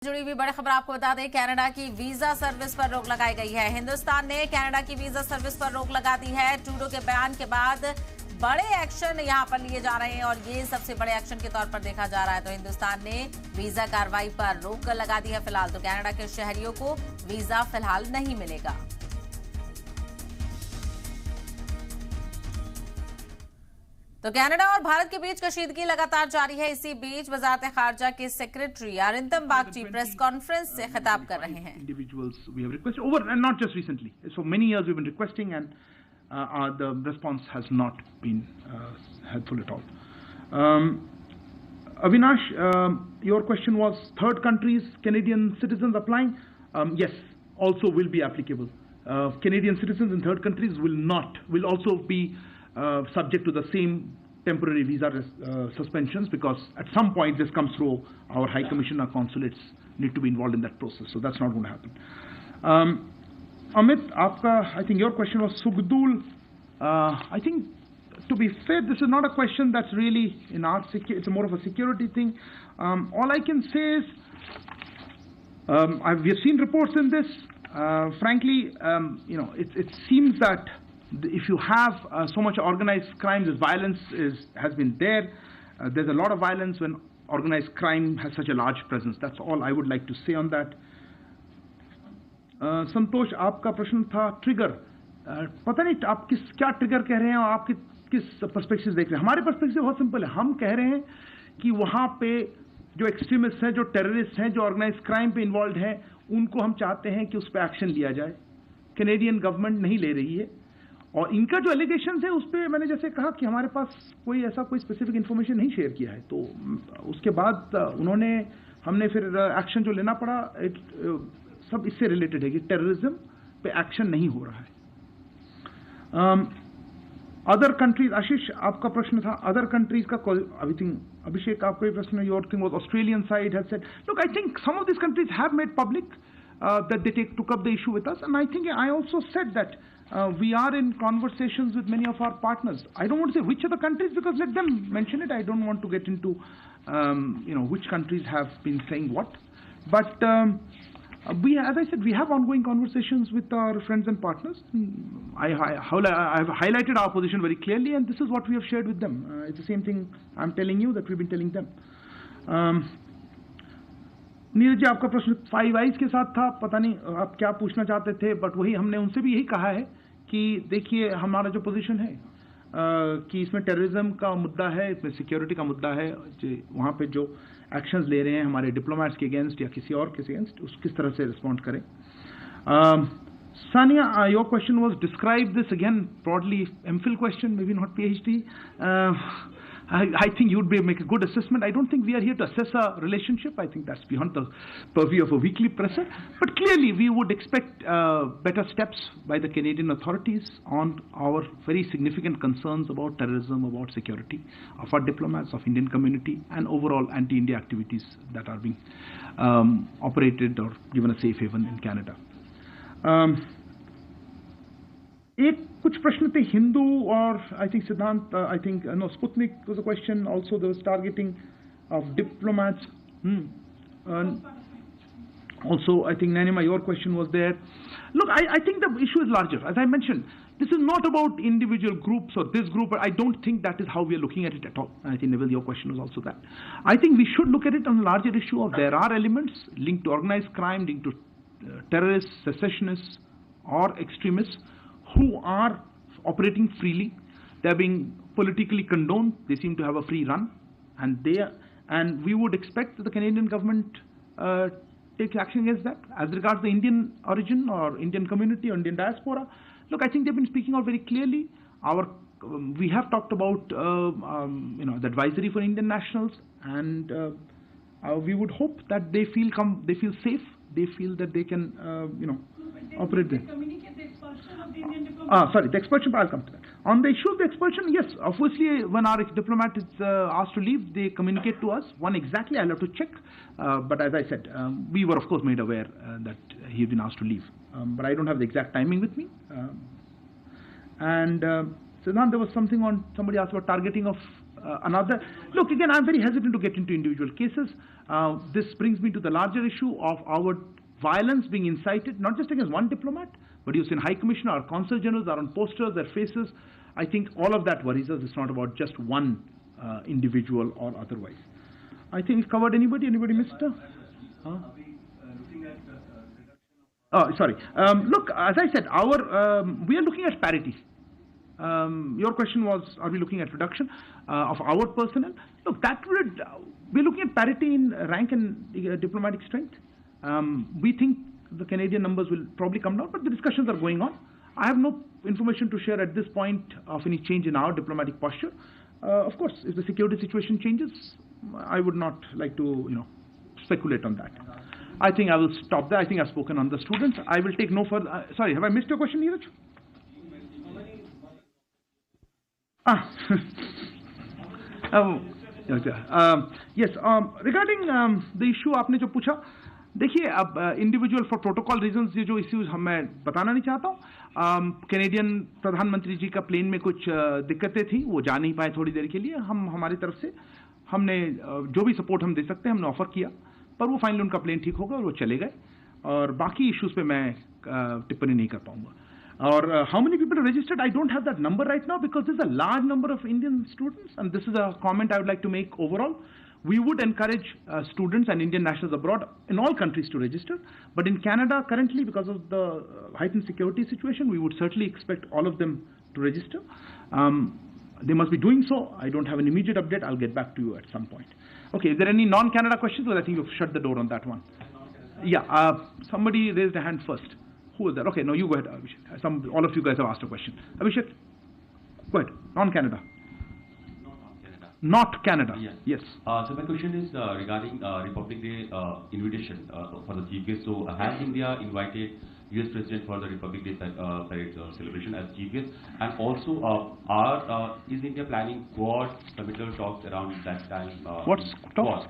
जुड़ी हुई बड़ी खबर आपको बता दें, कनाडा की वीजा सर्विस पर रोक लगाई गई है। हिंदुस्तान ने कनाडा की वीजा सर्विस पर रोक लगा दी है। ट्रूडो के बयान के बाद बड़े एक्शन यहां पर लिए जा रहे हैं और ये सबसे बड़े एक्शन के तौर पर देखा जा रहा है। तो हिंदुस्तान ने वीजा कार्रवाई पर रोक लगा दी है। फिलहाल तो कनाडा के शहरियों को वीजा फिलहाल नहीं मिलेगा। तो कनाडा और भारत के बीच कशीदगी लगातार जारी है। इसी बीच वजारत खारजा के secretary Arindam Bagchi press conference से खिताब कर रहे हैं। Individuals we have requested over and not just recently. So many years we've been requesting and the response has not been helpful at all. Avinash, your question was third countries, Canadian citizens applying. Yes, also will be applicable. Canadian citizens in third countries will also be subject to the same temporary visa suspensions, because at some point this comes through our High Commission, our consulates need to be involved in that process, so that's not going to happen. Amit, I think your question was Sugdul. I think, to be fair, this is not a question that's really in our it's more of a security thing. All I can say is we have seen reports in this. Frankly, it seems that if you have so much organized crime, this violence has been there. There's a lot of violence when organized crime has such a large presence. That's all I would like to say on that. संतोष, आपका प्रश्न था trigger. पता नहीं आप क्या trigger कह रहे हैं और आप किस पर्सपेक्टिव देख रहे हैं। हमारे पर्सपेक्टिव बहुत सिंपल है। हम कह रहे हैं कि वहाँ पे जो एक्सट्रीमिस्ट हैं, जो टेररिस्ट हैं, जो ऑर्गेनाइज क्राइम पे इन्वॉल्व हैं, उनको हम चाहते हैं कि उस पर एक्शन लिया जाए। कैनेडियन गवर्नमेंट नहीं ले रही है और इनका जो एलिगेशन है उस पर मैंने जैसे कहा कि हमारे पास कोई स्पेसिफिक इन्फॉर्मेशन नहीं शेयर किया है। तो उसके बाद हमने फिर एक्शन जो लेना पड़ा सब इससे रिलेटेड है कि टेररिज्म पे एक्शन नहीं हो रहा है। अदर कंट्रीज, आशीष आपका प्रश्न था अदर कंट्रीज का। अभिषेक आपका ये प्रश्न, your thing was Australian side has said, look, I think some of this countries have made public that they took up the issue with us, and I think I also said that we are in conversations with many of our partners. I don't want to say which are the countries, because let them mention it. I don't want to get into which countries have been saying what, but as I said, we have ongoing conversations with our friends and partners. I have highlighted our position very clearly, and this is what we have shared with them. It's the same thing I'm telling you that we've been telling them. Neeraj ji, आपका प्रश्न 5 eyes के साथ था। पता नहीं आप क्या पूछना चाहते थे, बट वही हमने उनसे भी यही कहा है कि देखिए हमारा जो पोजीशन है कि इसमें टेररिज्म का मुद्दा है, इसमें सिक्योरिटी का मुद्दा है, वहाँ पे जो एक्शंस ले रहे हैं हमारे डिप्लोमेट्स के अगेंस्ट या किसी और के अगेंस्ट, उस किस तरह से रिस्पॉन्ड करें। Sania, your question was describe this again broadly, MPhil question, maybe not PhD. I think you'd make a good assessment. I don't think we are here to assess a relationship. I think that's beyond the purview of a weekly presser. But clearly, we would expect better steps by the Canadian authorities on our very significant concerns about terrorism, about security of our diplomats, of Indian community, and overall anti-India activities that are being operated or given a safe haven in Canada. कुछ प्रश्न थे हिंदू और I think Siddhant, I think no Sputnik was a question also, there was targeting of diplomats also. I think Nanima, your question was there. Look, I think the issue is larger. As I mentioned, this is not about individual groups or this group. I don't think that is how we are looking at it at all. I think, Neville, your question was also that. I think we should look at it on a larger issue of there are elements linked to organized crime, linked to terrorists, secessionists, or extremists who are operating freely. They're being politically condoned. They seem to have a free run, and we would expect that the Canadian government takes action against that. As regards the Indian origin or Indian community or Indian diaspora, look, I think they've been speaking out very clearly. We have talked about the advisory for Indian nationals, and we would hope that they feel safe. They feel that they can operate there. Sorry, the expulsion, I'll come to that. On the issue of the expulsion, yes, obviously when our diplomat is asked to leave, they communicate to us. When exactly, I'll have to check. But as I said, we were of course made aware that he had been asked to leave. But I don't have the exact timing with me. Siddhant, there was something on, somebody asked about targeting of another. Look, again, I'm very hesitant to get into individual cases. This brings me to the larger issue of our violence being incited, not just against one diplomat, but you've seen High Commissioner, our Consul Generals are on posters, their faces. I think all of that worries us. It's not about just one individual or otherwise. I think we've covered anybody. Anybody missed? Sorry. Look, as I said, we are looking at parity. Your question was, are we looking at reduction of our personnel? Look, we're looking at parity in rank and diplomatic strength. We think the Canadian numbers will probably come down, but the discussions are going on. I have no information to share at this point of any change in our diplomatic posture. Of course, if the security situation changes, I would not like to, speculate on that. I think I will stop there. I think I've spoken on the students. I will take no further. Sorry, have I missed your question, Neeraj? Yes. Regarding the issue आपने जो पूछा, देखिए अब individual for protocol reasons ये जो issues मैं बताना नहीं चाहता हूँ. कैनेडियन प्रधानमंत्री जी का प्लेन में कुछ दिक्कतें थी, वो जा नहीं पाए थोड़ी देर के लिए. हम हमारी तरफ से हमने जो भी सपोर्ट हम दे सकते हैं हमने ऑफर किया, पर वो फाइनली उनका प्लेन ठीक होगा और वो चले गए. और बाकी इश्यूज पे मैं टिप्पणी नहीं कर पाऊंगा. Or how many people are registered? I don't have that number right now because there's a large number of Indian students, and this is a comment I would like to make overall. We would encourage students and Indian nationals abroad in all countries to register, but in Canada currently, because of the heightened security situation, we would certainly expect all of them to register. They must be doing so. I don't have an immediate update. I'll get back to you at some point. Okay, is there any non-Canada questions? Well, I think you've shut the door on that one. Yeah, somebody raised a hand first. Who was that? Okay, no, you go ahead, Abhishek. All of you guys have asked a question. Abhishek, go ahead. Non-Canada. Not Canada. Yes. So my question is regarding Republic Day invitation for the chief guest. So has India invited US President for the Republic Day parade celebration as chief guest? And also, is India planning Quad summit talks around that time? What's talks?